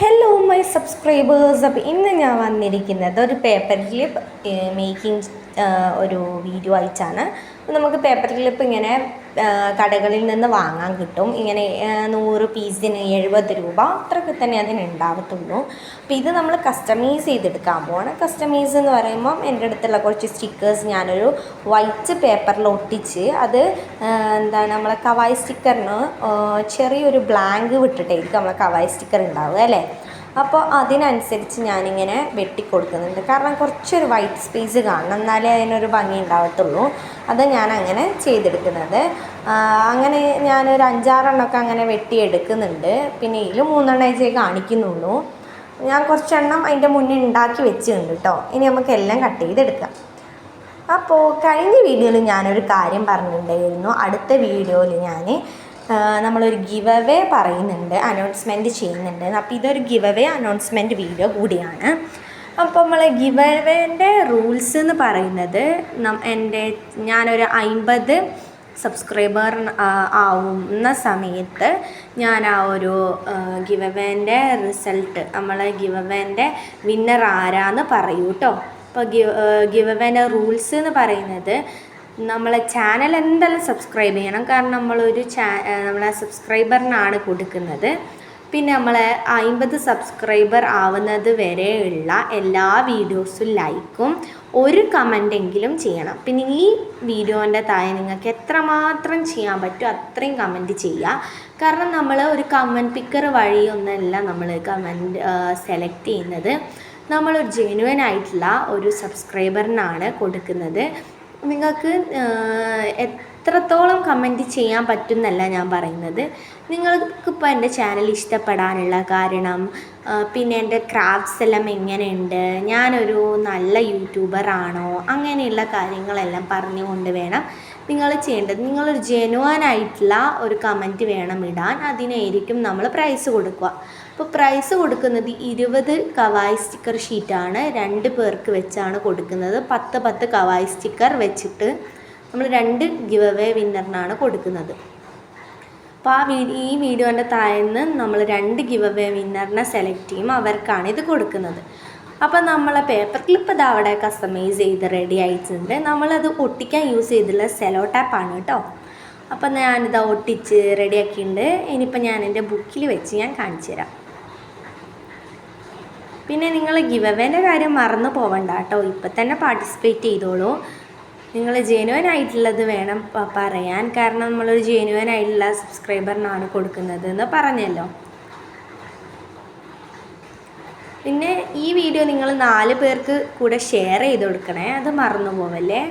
Hello my subscribers. അപ്പോൾ ഇന്ന് ഞാൻ വന്നിരിക്കുന്നത് ഒരു പേപ്പർ ക്ലിപ്പ് മേക്കിംഗ് ഒരു വീഡിയോ ആയിട്ടാണ്. നമുക്ക് പേപ്പർ ക്ലിപ്പ് ഇങ്ങനെ കടകളിൽ നിന്ന് വാങ്ങാൻ കിട്ടും. ഇങ്ങനെ 100 പീസിന് 70 രൂപ അത്രയൊക്കെ തന്നെ അതിനുണ്ടാവത്തുള്ളൂ. അപ്പോൾ ഇത് നമ്മൾ കസ്റ്റമൈസ് ചെയ്തെടുക്കാൻ പോകണം. കസ്റ്റമൈസ് എന്ന് പറയുമ്പം എൻ്റെ അടുത്തുള്ള കുറച്ച് സ്റ്റിക്കേഴ്സ് ഞാനൊരു വൈറ്റ് പേപ്പറിൽ ഒട്ടിച്ച് അത് നമ്മളെ കവായ് സ്റ്റിക്കറിന് ചെറിയൊരു ബ്ലാങ്ക് വിട്ടിട്ടായിരിക്കും നമ്മളെ കവായ് സ്റ്റിക്കർ ഉണ്ടാവുക അല്ലേ. അപ്പോൾ അതിനനുസരിച്ച് ഞാനിങ്ങനെ വെട്ടിക്കൊടുക്കുന്നുണ്ട്. കാരണം കുറച്ചൊരു വൈറ്റ് സ്പേസ് കാണണം, എന്നാലേ അതിനൊരു ഭംഗി ഉണ്ടാവത്തുള്ളൂ. അത് ഞാൻ അങ്ങനെ ചെയ്തെടുക്കുന്നത്. അങ്ങനെ ഞാനൊരു 5-6 എണ്ണമൊക്കെ അങ്ങനെ വെട്ടിയെടുക്കുന്നുണ്ട്. പിന്നെ ഇതിൽ 3 എണ്ണമേ കാണിക്കുന്നുള്ളൂ. ഞാൻ കുറച്ചെണ്ണം അതിൻ്റെ മുന്നേ ഉണ്ടാക്കി വെച്ചിട്ടുണ്ട് കേട്ടോ. ഇനി നമുക്ക് എല്ലാം കട്ട് ചെയ്തെടുക്കാം. അപ്പോൾ കഴിഞ്ഞ വീഡിയോയിൽ ഞാനൊരു കാര്യം പറഞ്ഞിട്ടുണ്ടായിരുന്നു. അടുത്ത വീഡിയോയിൽ നമ്മളൊരു ഗിവ് അവേ പറയുന്നുണ്ട്, അനൗൺസ്മെൻറ്റ് ചെയ്യുന്നുണ്ട്. അപ്പോൾ ഇതൊരു ഗിവ് അവേ അനൗൺസ്മെൻറ്റ് വീഡിയോ കൂടിയാണ്. അപ്പോൾ നമ്മൾ ഗിവ് അവേൻ്റെ റൂൾസ് എന്ന് പറയുന്നത് ഞാനൊരു 50 സബ്സ്ക്രൈബർ ആവുന്ന സമയത്ത് ഞാൻ ആ ഒരു ഗിവ് അവേൻ്റെ റിസൾട്ട്, നമ്മളെ ഗിവ് അവേൻ്റെ വിന്നർ ആരാന്ന് പറയൂ കേട്ടോ. അപ്പോൾ ഗിവ് അവേൻ്റെ റൂൾസ് എന്ന് പറയുന്നത് നമ്മളെ ചാനൽ എന്തായാലും സബ്സ്ക്രൈബ് ചെയ്യണം. കാരണം നമ്മളെ സബ്സ്ക്രൈബറിനാണ് കൊടുക്കുന്നത്. പിന്നെ നമ്മളെ 50 സബ്സ്ക്രൈബർ ആവുന്നത് വരെയുള്ള എല്ലാ വീഡിയോസും ലൈക്കും ഒരു കമൻറ്റെങ്കിലും ചെയ്യണം. പിന്നെ ഈ വീഡിയോൻ്റെ താഴെ നിങ്ങൾക്ക് എത്രമാത്രം ചെയ്യാൻ പറ്റും അത്രയും കമൻറ്റ് ചെയ്യുക. കാരണം നമ്മൾ ഒരു കമൻറ്റ് പിക്കർ വഴിയൊന്നല്ല നമ്മൾ കമൻറ്റ് സെലക്ട് ചെയ്യുന്നത്. നമ്മളൊരു ജെന്യുവൻ ആയിട്ടുള്ള ഒരു സബ്സ്ക്രൈബറിനാണ് കൊടുക്കുന്നത്. നിങ്ങൾക്ക് എത്രത്തോളം കമൻറ്റ് ചെയ്യാൻ പറ്റുമെന്നല്ല ഞാൻ പറയുന്നത്. നിങ്ങൾക്കിപ്പോൾ എൻ്റെ ചാനൽ ഇഷ്ടപ്പെടാനുള്ള കാരണം, പിന്നെ എൻ്റെ ക്രാഫ്റ്റ്സ് എല്ലാം എങ്ങനെയുണ്ട്, ഞാനൊരു നല്ല യൂട്യൂബറാണോ, അങ്ങനെയുള്ള കാര്യങ്ങളെല്ലാം പറഞ്ഞുകൊണ്ട് വേണം നിങ്ങൾ ചെയ്യേണ്ടത്. നിങ്ങളൊരു ജെന്യുവനായിട്ടുള്ള ഒരു കമൻറ്റ് വേണം ഇടാൻ. അതിനായിരിക്കും നമ്മൾ പ്രൈസ് കൊടുക്കുക. അപ്പോൾ പ്രൈസ് കൊടുക്കുന്നത് 20 കവായ് സ്റ്റിക്കർ ഷീറ്റാണ്. 2 പേർക്ക് വെച്ചാണ് കൊടുക്കുന്നത്. 10 കവായ് സ്റ്റിക്കർ വെച്ചിട്ട് നമ്മൾ 2 ഗിവ് അവേ വിന്നറിനാണ് കൊടുക്കുന്നത്. അപ്പോൾ ഈ വീഡിയോൻ്റെ താഴെന്ന് നമ്മൾ 2 ഗിവ് അവേ വിന്നറിനെ സെലക്ട് ചെയ്യും, അവർക്കാണ് ഇത് കൊടുക്കുന്നത്. അപ്പോൾ നമ്മളെ പേപ്പർ ക്ലിപ്പ് ഇത് അവിടെ കസ്റ്റമൈസ് ചെയ്ത് റെഡി ആയിട്ടുണ്ട്. നമ്മളത് ഒട്ടിക്കാൻ യൂസ് ചെയ്തിട്ടുള്ള സെലോ ടാപ്പാണ് കേട്ടോ. അപ്പോൾ ഞാനിത് ഒട്ടിച്ച് റെഡിയാക്കിയിട്ടുണ്ട്. ഇനിയിപ്പോൾ ഞാൻ എൻ്റെ ബുക്കിൽ വെച്ച് ഞാൻ കാണിച്ചു തരാം. പിന്നെ നിങ്ങൾ ഗിവ് അവേൻ്റെ കാര്യം മറന്നു പോവണ്ട കേട്ടോ. ഇപ്പം തന്നെ പാർട്ടിസിപ്പേറ്റ് ചെയ്തോളൂ. നിങ്ങൾ ജെന്യുവൻ ആയിട്ടുള്ളത് വേണം പറയാൻ. കാരണം നമ്മളൊരു ജെന്യുവൻ ആയിട്ടുള്ള സബ്സ്ക്രൈബറിനാണ് കൊടുക്കുന്നത് എന്ന് പറഞ്ഞല്ലോ. പിന്നെ ഈ വീഡിയോ നിങ്ങൾ 4 പേർക്ക് കൂടെ ഷെയർ ചെയ്ത് കൊടുക്കണേ, അത് മറന്നു പോവല്ലേ.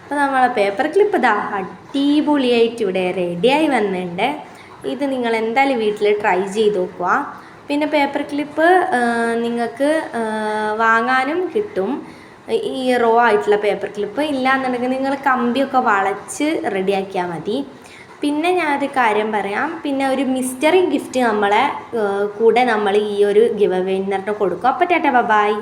അപ്പോൾ നമ്മളെ പേപ്പർ ക്ലിപ്പ് ഇതാ അടിപൊളിയായിട്ട് ഇവിടെ റെഡിയായി വന്നിട്ടുണ്ട്. ഇത് നിങ്ങൾ എന്തായാലും വീട്ടിൽ ട്രൈ ചെയ്ത് നോക്കുക. പിന്നെ പേപ്പർ ക്ലിപ്പ് നിങ്ങൾക്ക് വാങ്ങാനും കിട്ടും, ഈ റോ ആയിട്ടുള്ള പേപ്പർ ക്ലിപ്പ്. ഇല്ലയെന്നുണ്ടെങ്കിൽ നിങ്ങൾ കമ്പിയൊക്കെ വളച്ച് റെഡിയാക്കിയാൽ മതി. പിന്നെ ഞാനൊരു കാര്യം പറയാം, പിന്നെ ഒരു മിസ്റ്ററി ഗിഫ്റ്റ് നമ്മളെ കൂടെ നമ്മൾ ഈ ഒരു ഗിവ് അവേ വിന്നറിന് കൊടുക്കും. അപ്പോൾ ടാറ്റാ ബൈ.